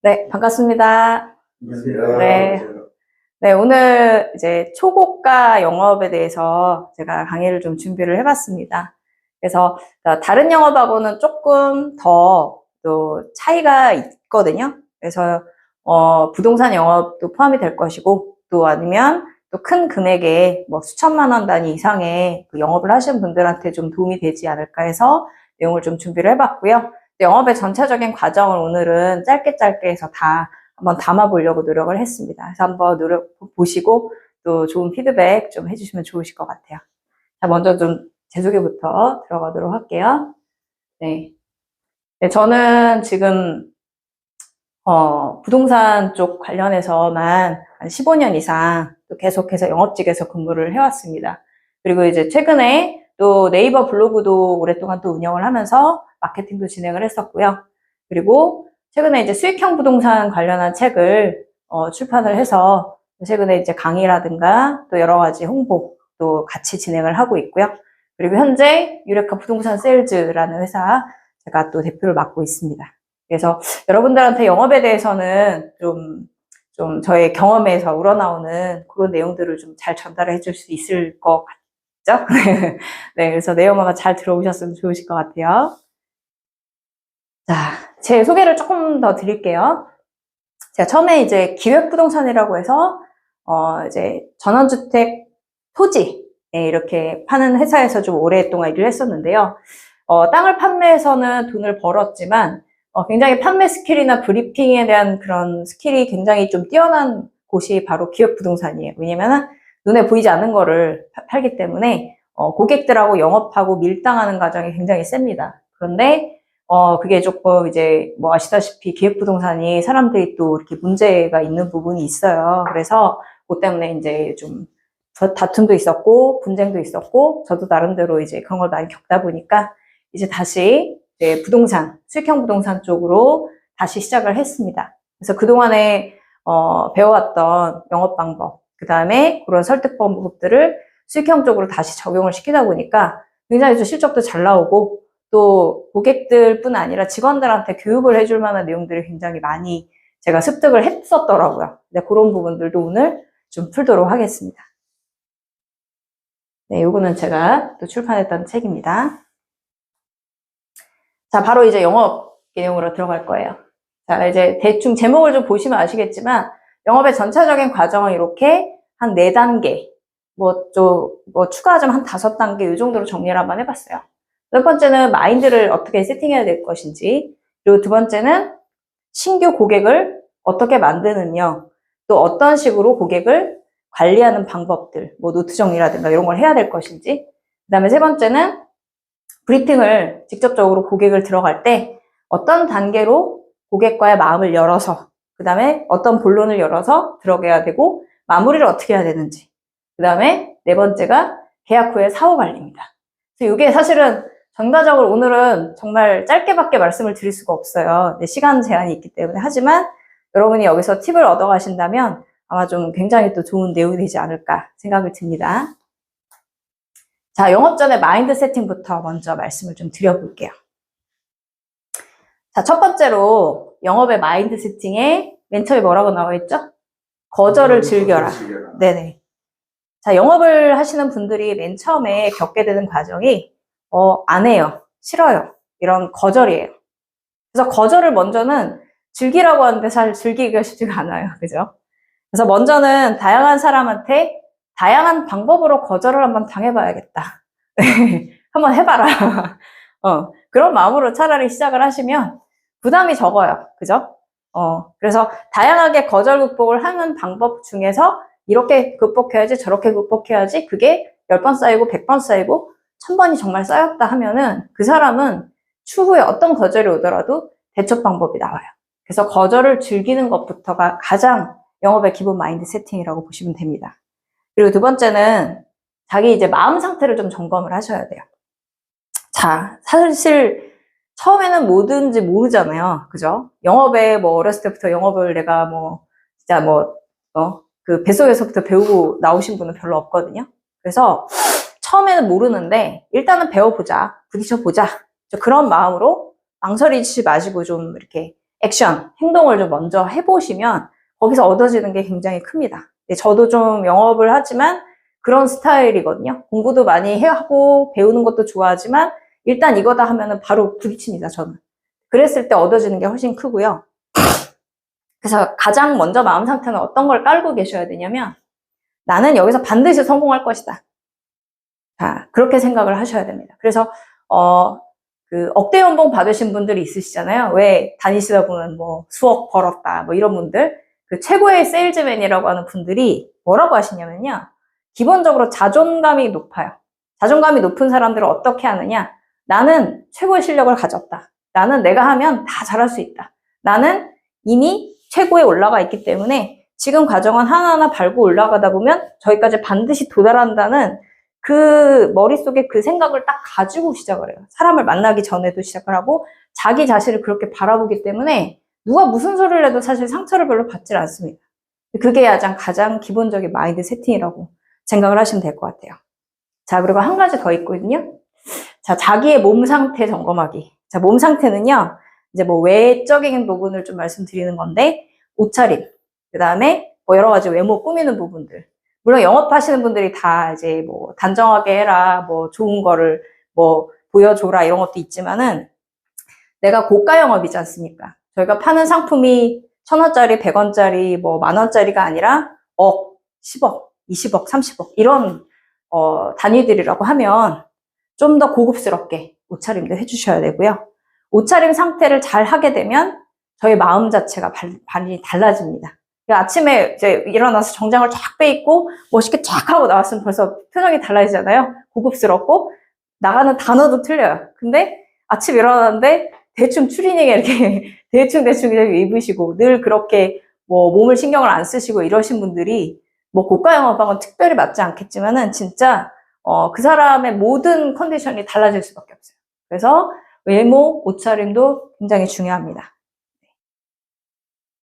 네, 반갑습니다. 안녕하세요. 네. 네, 오늘 이제 초고가 영업에 대해서 제가 강의를 좀 준비를 해봤습니다. 그래서 다른 영업하고는 조금 더 또 차이가 있거든요. 그래서 부동산 영업도 포함이 될 것이고, 또 아니면 또 큰 금액의 뭐 수천만 원 단위 이상의 그 영업을 하시는 분들한테 좀 도움이 되지 않을까 해서 내용을 좀 준비를 해봤고요. 영업의 전체적인 과정을 오늘은 짧게 해서 다 한번 담아보려고 노력을 했습니다. 그래서 한번 보시고 또 좋은 피드백 좀 해주시면 좋으실 것 같아요. 자, 먼저 좀 제 소개부터 들어가도록 할게요. 네. 네, 저는 지금 부동산 쪽 관련해서만 한 15년 이상 또 계속해서 영업직에서 근무를 해왔습니다. 그리고 이제 최근에 또 네이버 블로그도 오랫동안 또 운영을 하면서 마케팅도 진행을 했었고요. 그리고 최근에 이제 수익형 부동산 관련한 책을 출판을 해서 최근에 이제 강의라든가 또 여러 가지 홍보도 같이 진행을 하고 있고요. 그리고 현재 유레카 부동산 세일즈라는 회사 제가 또 대표를 맡고 있습니다. 그래서 여러분들한테 영업에 대해서는 좀 저의 경험에서 우러나오는 그런 내용들을 좀 잘 전달해 줄 수 있을 것 같죠? 네, 그래서 내용 아마 잘 들어보셨으면 좋으실 것 같아요. 자, 제 소개를 조금 더 드릴게요. 제가 처음에 이제 기획부동산이라고 해서, 이제 전원주택 토지, 이렇게 파는 회사에서 좀 오랫동안 일을 했었는데요. 땅을 판매해서는 돈을 벌었지만, 굉장히 판매 스킬이나 브리핑에 대한 그런 스킬이 굉장히 좀 뛰어난 곳이 바로 기획부동산이에요. 왜냐면은 눈에 보이지 않는 거를 팔기 때문에, 고객들하고 영업하고 밀당하는 과정이 굉장히 셉니다. 그런데, 그게 조금 이제 뭐 아시다시피 기획부동산이 사람들이 또 이렇게 문제가 있는 부분이 있어요. 그래서 그것 때문에 이제 좀 다툼도 있었고, 분쟁도 있었고, 저도 나름대로 이제 그런 걸 많이 겪다 보니까 이제 다시 이제 부동산, 수익형 부동산 쪽으로 다시 시작을 했습니다. 그래서 그동안에 배워왔던 영업 방법, 그 다음에 그런 설득 방법들을 수익형 쪽으로 다시 적용을 시키다 보니까 굉장히 좀 실적도 잘 나오고 또 고객들뿐 아니라 직원들한테 교육을 해줄 만한 내용들이 굉장히 많이 제가 습득을 했었더라고요. 네, 그런 부분들도 오늘 좀 풀도록 하겠습니다. 네, 요거는 제가 또 출판했던 책입니다. 자, 바로 이제 영업 내용으로 들어갈 거예요. 자, 이제 대충 제목을 좀 보시면 아시겠지만 영업의 전체적인 과정은 이렇게 한 4단계, 뭐 추가 좀 한 5단계 이 정도로 정리를 한번 해봤어요. 첫 번째는 마인드를 어떻게 세팅해야 될 것인지, 그리고 두 번째는 신규 고객을 어떻게 만드느냐, 또 어떤 식으로 고객을 관리하는 방법들, 뭐 노트 정리라든가 이런 걸 해야 될 것인지, 그 다음에 세 번째는 브리핑을 직접적으로 고객을 들어갈 때 어떤 단계로 고객과의 마음을 열어서, 그 다음에 어떤 본론을 열어서 들어가야 되고 마무리를 어떻게 해야 되는지, 그 다음에 네 번째가 계약 후의 사후 관리입니다. 그래서 이게 사실은 전반적으로 오늘은 정말 짧게밖에 말씀을 드릴 수가 없어요. 시간 제한이 있기 때문에. 하지만 여러분이 여기서 팁을 얻어 가신다면 아마 좀 굉장히 또 좋은 내용이 되지 않을까 생각을 듭니다. 자, 영업 전에 마인드 세팅부터 먼저 말씀을 좀 드려볼게요. 자, 첫 번째로 영업의 마인드 세팅에 맨 처음에 뭐라고 나와 있죠? 거절을 즐겨라. 네네. 자, 영업을 하시는 분들이 맨 처음에 겪게 되는 과정이 안 해요. 싫어요. 이런 거절이에요. 그래서 거절을 먼저는 즐기라고 하는데 사실 즐기기가 쉽지가 않아요. 그죠? 그래서 먼저는 다양한 사람한테 다양한 방법으로 거절을 한번 당해봐야겠다. 한번 해봐라. 그런 마음으로 차라리 시작을 하시면 부담이 적어요. 그죠? 그래서 다양하게 거절 극복을 하는 방법 중에서 이렇게 극복해야지 저렇게 극복해야지 그게 10번 쌓이고 100번 쌓이고 1000번이 정말 쌓였다 하면은 그 사람은 추후에 어떤 거절이 오더라도 대처 방법이 나와요. 그래서 거절을 즐기는 것부터가 가장 영업의 기본 마인드 세팅이라고 보시면 됩니다. 그리고 두 번째는 자기 이제 마음 상태를 좀 점검을 하셔야 돼요. 자, 사실 처음에는 뭐든지 모르잖아요. 그죠? 영업에 뭐 어렸을 때부터 영업을 내가 진짜 그 뱃속에서부터 배우고 나오신 분은 별로 없거든요. 그래서 처음에는 모르는데 일단은 배워보자, 부딪혀보자. 그런 마음으로 망설이지 마시고 좀 이렇게 액션, 행동을 좀 먼저 해보시면 거기서 얻어지는 게 굉장히 큽니다. 저도 좀 영업을 하지만 그런 스타일이거든요. 공부도 많이 하고 배우는 것도 좋아하지만 일단 이거다 하면은 바로 부딪힙니다, 저는. 그랬을 때 얻어지는 게 훨씬 크고요. 그래서 가장 먼저 마음 상태는 어떤 걸 깔고 계셔야 되냐면 나는 여기서 반드시 성공할 것이다. 자, 그렇게 생각을 하셔야 됩니다. 그래서 그 억대 연봉 받으신 분들이 있으시잖아요. 왜 다니시다 보면 뭐 수억 벌었다 뭐 이런 분들, 그 최고의 세일즈맨이라고 하는 분들이 뭐라고 하시냐면요. 기본적으로 자존감이 높아요. 자존감이 높은 사람들은 어떻게 하느냐? 나는 최고의 실력을 가졌다. 나는 내가 하면 다 잘할 수 있다. 나는 이미 최고에 올라가 있기 때문에 지금 과정은 하나하나 밟고 올라가다 보면 저기까지 반드시 도달한다는 그 머릿속에 그 생각을 딱 가지고 시작을 해요. 사람을 만나기 전에도 시작을 하고 자기 자신을 그렇게 바라보기 때문에 누가 무슨 소리를 해도 사실 상처를 별로 받질 않습니다. 그게 가장 기본적인 마인드 세팅이라고 생각을 하시면 될 것 같아요. 자, 그리고 한 가지 더 있거든요. 자, 자기의 몸 상태 점검하기. 자, 몸 상태는요, 이제 뭐 외적인 부분을 좀 말씀드리는 건데, 옷차림, 그 다음에 뭐 여러 가지 외모 꾸미는 부분들. 물론 영업하시는 분들이 다 이제 뭐 단정하게 해라, 뭐 좋은 거를 뭐 보여줘라 이런 것도 있지만은 내가 고가 영업이지 않습니까? 저희가 파는 상품이 1,000원짜리, 100원짜리, 뭐 만원짜리가 아니라 억, 10억, 20억, 30억 이런 단위들이라고 하면 좀 더 고급스럽게 옷차림도 해주셔야 되고요. 옷차림 상태를 잘 하게 되면 저희 마음 자체가 많이 달라집니다. 아침에 이제 일어나서 정장을 쫙 빼입고 멋있게 쫙 하고 나왔으면 벌써 표정이 달라지잖아요. 고급스럽고 나가는 단어도 틀려요. 근데 아침 일어났는데 대충 추리닝에 이렇게 대충 입으시고 늘 그렇게 뭐 몸을 신경을 안 쓰시고 이러신 분들이 뭐 고가 영업하고는 특별히 맞지 않겠지만은 진짜 그 사람의 모든 컨디션이 달라질 수밖에 없어요. 그래서 외모, 옷차림도 굉장히 중요합니다.